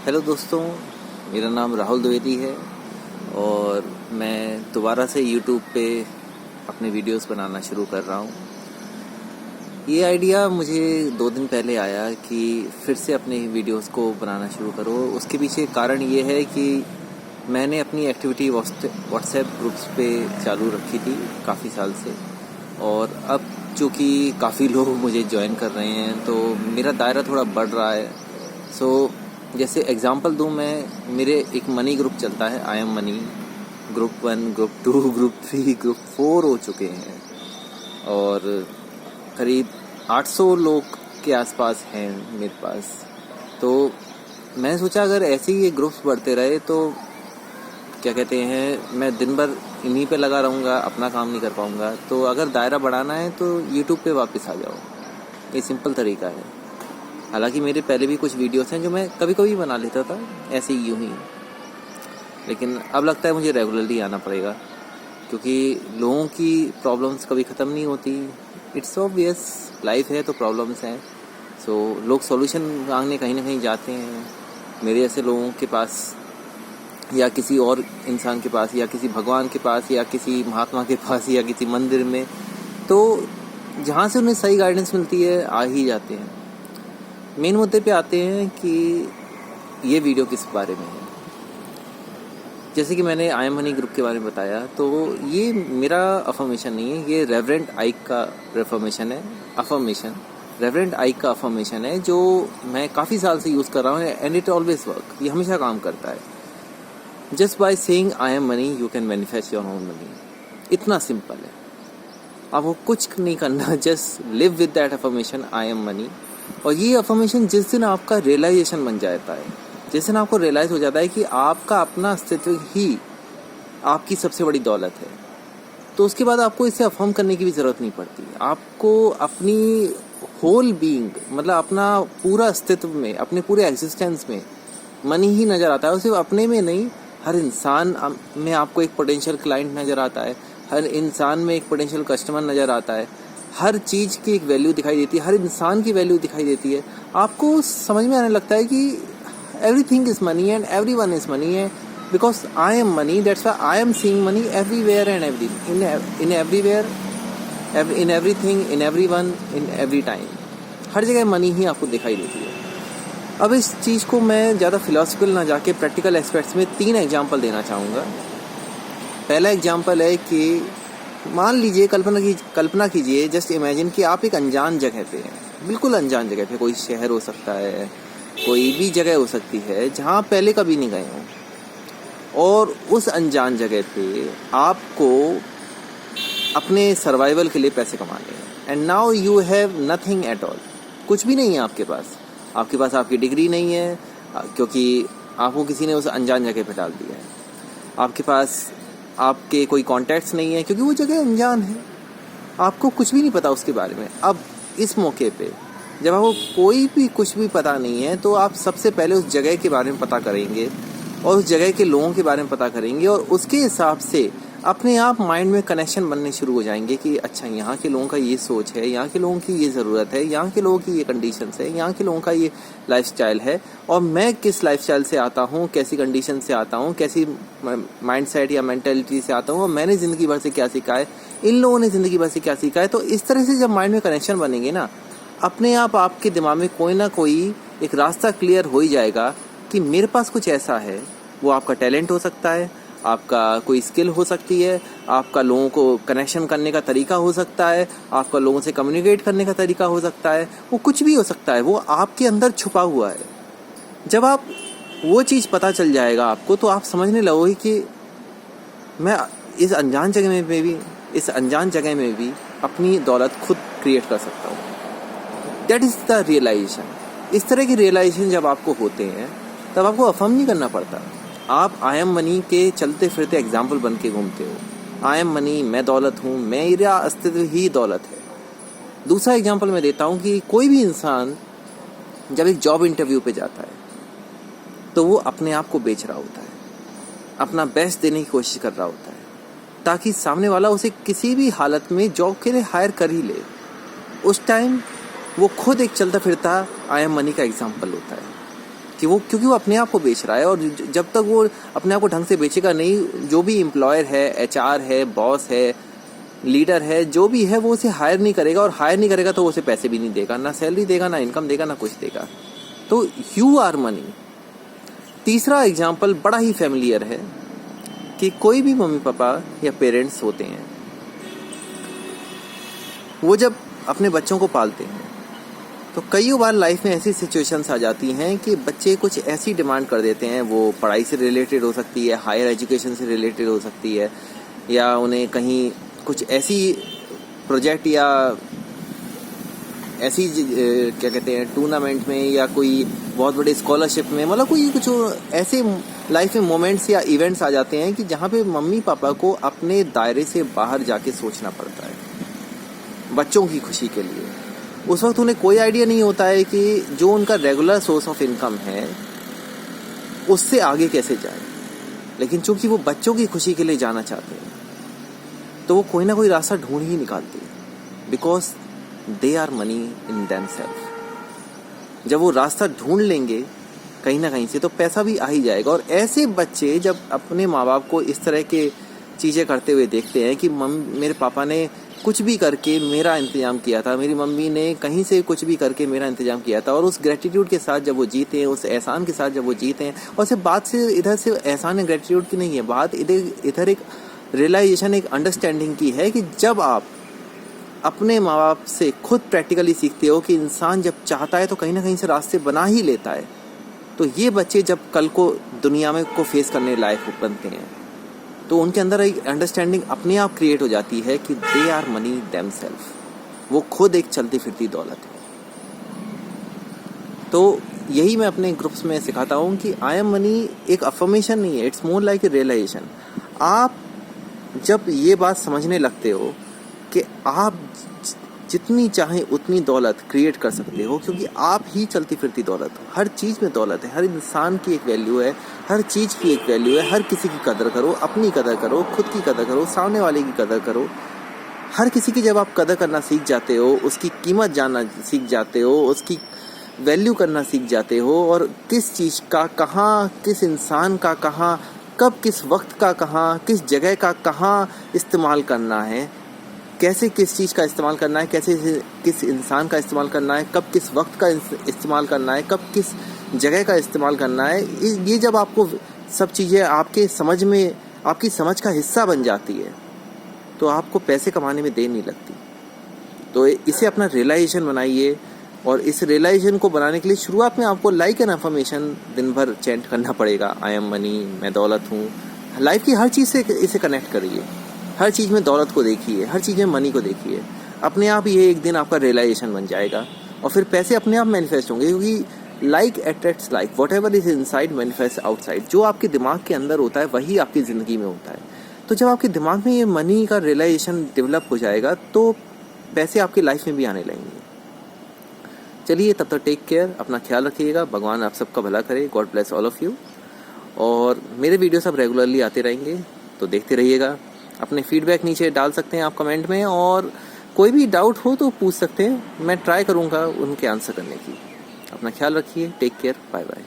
Hello दोस्तों, मेरा नाम राहुल द्विवेदी है और मैं दोबारा से यूट्यूब पे अपने वीडियोस बनाना शुरू कर रहा हूँ। ये आइडिया मुझे 2 दिन पहले आया कि फिर से अपने वीडियोस को बनाना शुरू करो। उसके पीछे कारण ये है कि मैंने अपनी एक्टिविटी व्हाट्सएप ग्रुप्स पे चालू रखी थी काफ़ी साल से, और अब चूँकि काफ़ी लोग मुझे ज्वाइन कर रहे हैं तो मेरा दायरा थोड़ा बढ़ रहा है। जैसे एग्जांपल दूं मैं, मेरे एक मनी ग्रुप चलता है, आई am money. Group 1, group 2, group 3, group 4 हो चुके हैं और करीब 800 लोग के आसपास हैं मेरे पास। तो मैंने सोचा अगर ऐसे ही ये ग्रुप्स बढ़ते रहे तो क्या कहते हैं, मैं दिन भर इन्हीं पे लगा रहूँगा, अपना काम नहीं कर पाऊँगा। तो अगर दायरा बढ़ाना है तो यूट्यूब पे वापस आ जाओ, ये सिंपल तरीका है। हालांकि मेरे पहले भी कुछ वीडियोस हैं जो मैं कभी कभी बना लेता था ऐसे ही यूं ही, लेकिन अब लगता है मुझे रेगुलरली आना पड़ेगा क्योंकि लोगों की प्रॉब्लम्स कभी ख़त्म नहीं होती। इट्स ऑब्वियस, लाइफ है तो प्रॉब्लम्स हैं। लोग सॉल्यूशन मांगने कहीं ना कहीं जाते हैं, मेरे जैसे लोगों के पास या किसी और इंसान के पास या किसी भगवान के पास या किसी महात्मा के पास या किसी मंदिर में। तो जहाँ से उन्हें सही गाइडेंस मिलती है आ ही जाते हैं। मेन मुद्दे पे आते हैं कि ये वीडियो किस बारे में है। जैसे कि मैंने आई एम मनी ग्रुप के बारे में बताया, तो ये मेरा अफर्मेशन नहीं है, ये रेवरेंड आइक का रेफर्मेशन है, अफर्मेशन। रेवरेंड आइक का अफर्मेशन है जो मैं काफ़ी साल से यूज़ कर रहा हूँ एंड इट ऑलवेज वर्क। ये हमेशा काम करता है। Just by saying I am money you can manifest your own money. इतना सिंपल है, आपको कुछ नहीं करना, just live with that affirmation I am money. और ये अफर्मेशन जिस दिन आपका रियलाइजेशन बन जाता है, जिस दिन आपको रियलाइज हो जाता है कि आपका अपना अस्तित्व ही आपकी सबसे बड़ी दौलत है, तो उसके बाद आपको इसे अफर्म करने की भी ज़रूरत नहीं पड़ती। आपको अपनी होल बीइंग, मतलब अपना पूरा अस्तित्व में, अपने पूरे एग्जिस्टेंस में मनी ही नज़र आता है। और सिर्फ अपने में नहीं, हर इंसान में आपको एक पोटेंशियल क्लाइंट नज़र आता है, हर इंसान में एक पोटेंशियल कस्टमर नज़र आता है, हर चीज़ की एक वैल्यू दिखाई देती है, हर इंसान की वैल्यू दिखाई देती है। आपको समझ में आने लगता है कि everything is money and every one is money है, because I am money, that's why I am seeing money everywhere and in everywhere, in everything, in every one, in every time. हर जगह मनी ही आपको दिखाई देती है। अब इस चीज़ को मैं ज़्यादा फिलोसफिकल ना जाके प्रैक्टिकल एस्पेक्ट्स में 3 एग्जाम्पल देना चाहूँगा। पहला एग्जाम्पल है कि मान लीजिए, कल्पना कीजिए, जस्ट इमेजिन कि आप एक अनजान जगह पे हैं, बिल्कुल अनजान जगह पे। कोई शहर हो सकता है, कोई भी जगह हो सकती है जहाँ पहले कभी नहीं गए हों, और उस अनजान जगह पे आपको अपने सर्वाइवल के लिए पैसे कमाने हैं। And now you have nothing at all, कुछ भी नहीं है आपके पास। आपके पास आपकी डिग्री नहीं है क्योंकि आपको किसी ने उस अनजान जगह पे डाल दिया है। आपके पास आपके कोई कॉन्टैक्ट्स नहीं है क्योंकि वो जगह अनजान है, आपको कुछ भी नहीं पता उसके बारे में। अब इस मौके पे जब आपको कोई भी कुछ भी पता नहीं है, तो आप सबसे पहले उस जगह के बारे में पता करेंगे और उस जगह के लोगों के बारे में पता करेंगे, और उसके हिसाब से अपने आप माइंड में कनेक्शन बनने शुरू हो जाएंगे कि अच्छा, यहाँ के लोगों का ये सोच है, यहाँ के लोगों की ये ज़रूरत है, यहाँ के लोगों की ये कंडीशंस है, यहाँ के लोगों का ये लाइफस्टाइल है, और मैं किस लाइफस्टाइल से आता हूँ, कैसी कंडीशन से आता हूँ, कैसी माइंडसेट या मेंटेलिटी से आता हूँ, और मैंने ज़िंदगी भर से क्या सीखा है, इन लोगों ने ज़िंदगी भर से क्या सीखा है। तो इस तरह से जब माइंड में कनेक्शन बनेंगे ना, अपने आप आपके दिमाग में कोई ना कोई एक रास्ता क्लियर हो ही जाएगा कि मेरे पास कुछ ऐसा है। वो आपका टैलेंट हो सकता है, आपका कोई स्किल हो सकती है, आपका लोगों को कनेक्शन करने का तरीका हो सकता है, आपका लोगों से कम्युनिकेट करने का तरीका हो सकता है, वो कुछ भी हो सकता है, वो आपके अंदर छुपा हुआ है। जब आप वो चीज़ पता चल जाएगा आपको, तो आप समझने लगोगे कि मैं इस अनजान जगह में भी अपनी दौलत खुद क्रिएट कर सकता हूँ। That is the realization. इस तरह की रियलाइजेशन जब आपको होते हैं, तब आपको अफर्म नहीं करना पड़ता। आप आई एम मनी के चलते फिरते एग्जाम्पल बन के घूमते हो। आई एम मनी, मैं दौलत हूँ, मेरा अस्तित्व ही दौलत है। दूसरा एग्जाम्पल मैं देता हूँ कि कोई भी इंसान जब एक जॉब इंटरव्यू पे जाता है, तो वो अपने आप को बेच रहा होता है, अपना बेस्ट देने की कोशिश कर रहा होता है, ताकि सामने वाला उसे किसी भी हालत में जॉब के लिए हायर कर ही ले। उस टाइम वो खुद एक चलता फिरता आई एम मनी का एग्जाम्पल होता है कि वो, क्योंकि वो अपने आप को बेच रहा है, और जब तक वो अपने आप को ढंग से बेचेगा नहीं, जो भी एम्प्लॉयर है, HR है, बॉस है, लीडर है, जो भी है, वो उसे हायर नहीं करेगा, और हायर नहीं करेगा तो वो उसे पैसे भी नहीं देगा, ना सैलरी देगा, ना इनकम देगा, ना कुछ देगा। तो यू आर मनी। तीसरा एग्जाम्पल बड़ा ही फैमिलियर है कि कोई भी मम्मी पापा या पेरेंट्स होते हैं, वो जब अपने बच्चों को पालते हैं तो कई बार लाइफ में ऐसी सिचुएशंस आ जाती हैं कि बच्चे कुछ ऐसी डिमांड कर देते हैं, वो पढ़ाई से रिलेटेड हो सकती है, हायर एजुकेशन से रिलेटेड हो सकती है, या उन्हें कहीं कुछ ऐसी प्रोजेक्ट या ऐसी क्या कहते हैं टूर्नामेंट में, या कोई बहुत बड़े स्कॉलरशिप में, मतलब कोई कुछ ऐसे लाइफ में मोमेंट्स या इवेंट्स आ जाते हैं कि जहाँ पे मम्मी पापा को अपने दायरे से बाहर जाके सोचना पड़ता है बच्चों की खुशी के लिए। उस वक्त उन्हें कोई आइडिया नहीं होता है कि जो उनका रेगुलर सोर्स ऑफ इनकम है उससे आगे कैसे जाए, लेकिन चूंकि वो बच्चों की खुशी के लिए जाना चाहते हैं तो वो कोई ना कोई रास्ता ढूंढ ही निकालते हैं, because they are money in themselves. जब वो रास्ता ढूंढ लेंगे कहीं ना कहीं से तो पैसा भी आ ही जाएगा। और ऐसे बच्चे जब अपने माँ बाप को इस तरह के चीज़ें करते हुए देखते हैं कि मेरे पापा ने कुछ भी करके मेरा इंतजाम किया था, मेरी मम्मी ने कहीं से कुछ भी करके मेरा इंतजाम किया था, और उस ग्रेटिट्यूड के साथ जब वो जीते हैं, उस एहसान के साथ जब वो जीते हैं, और सिर्फ बात से इधर से एहसान या ग्रेटिट्यूड की नहीं है, बात इधर एक रियलाइजेशन, एक अंडरस्टैंडिंग की है कि जब आप अपने माँ बाप से खुद प्रैक्टिकली सीखते हो कि इंसान जब चाहता है तो कहीं ना कहीं से रास्ते बना ही लेता है, तो ये बच्चे जब कल को दुनिया में को फेस करने लायक बनते हैं तो उनके अंदर एक अंडरस्टैंडिंग अपने आप क्रिएट हो जाती है कि दे आर मनी देमसेल्फ, वो खुद एक चलती फिरती दौलत है। तो यही मैं अपने ग्रुप्स में सिखाता हूँ कि आई एम मनी एक अफर्मेशन नहीं है, it's more like a realization. आप जब ये बात समझने लगते हो कि आप जितनी चाहें उतनी दौलत क्रिएट कर सकते हो, क्योंकि आप ही चलती फिरती दौलत हो, हर चीज़ में दौलत है, हर इंसान की एक वैल्यू है, हर चीज़ की एक वैल्यू है, हर किसी की कदर करो, अपनी कदर करो, खुद की कदर करो, सामने वाले की कदर करो। हर किसी की जब आप कदर करना सीख जाते हो, उसकी कीमत जानना सीख जाते हो, उसकी वैल्यू करना सीख जाते हो, और किस चीज़ का कहाँ, किस इंसान का कहाँ, कब किस वक्त का कहाँ, किस जगह का कहाँ इस्तेमाल करना है, कैसे किस चीज़ का इस्तेमाल करना है, कैसे किस इंसान का इस्तेमाल करना है, कब किस वक्त का इस्तेमाल करना है, कब किस जगह का इस्तेमाल करना है, ये जब आपको सब चीज़ें आपके समझ में, आपकी समझ का हिस्सा बन जाती है तो आपको पैसे कमाने में देर नहीं लगती। तो इसे अपना रियलाइजेशन बनाइए, और इस रियलाइजेशन को बनाने के लिए शुरुआत में आपको लाइक एन अफर्मेशन दिन भर चैंट करना पड़ेगा, आई एम मनी, मैं दौलत हूँ। लाइफ की हर चीज़ से इसे कनेक्ट करिए, हर चीज़ में दौलत को देखिए, हर चीज़ में मनी को देखिए। अपने आप ये एक दिन आपका रियलाइजेशन बन जाएगा और फिर पैसे अपने आप मैनिफेस्ट होंगे, क्योंकि like attracts like, what ever is inside manifest outside. जो आपके दिमाग के अंदर होता है वही आपकी ज़िंदगी में होता है। तो जब आपके दिमाग में ये मनी का रियलाइजेशन डेवलप हो जाएगा तो पैसे आपकी लाइफ में भी आने लगेंगे। चलिए, तब तक टेक केयर, अपना ख्याल रखिएगा, भगवान आप सबका भला करे, God bless all of you. और मेरे वीडियो सब रेगुलरली आते रहेंगे तो देखते रहिएगा। अपने फीडबैक नीचे डाल सकते हैं आप कमेंट में, और कोई भी डाउट हो तो पूछ सकते हैं, मैं ट्राई करूँगा उनके आंसर करने की। अपना ख्याल रखिए, टेक केयर, बाय बाय।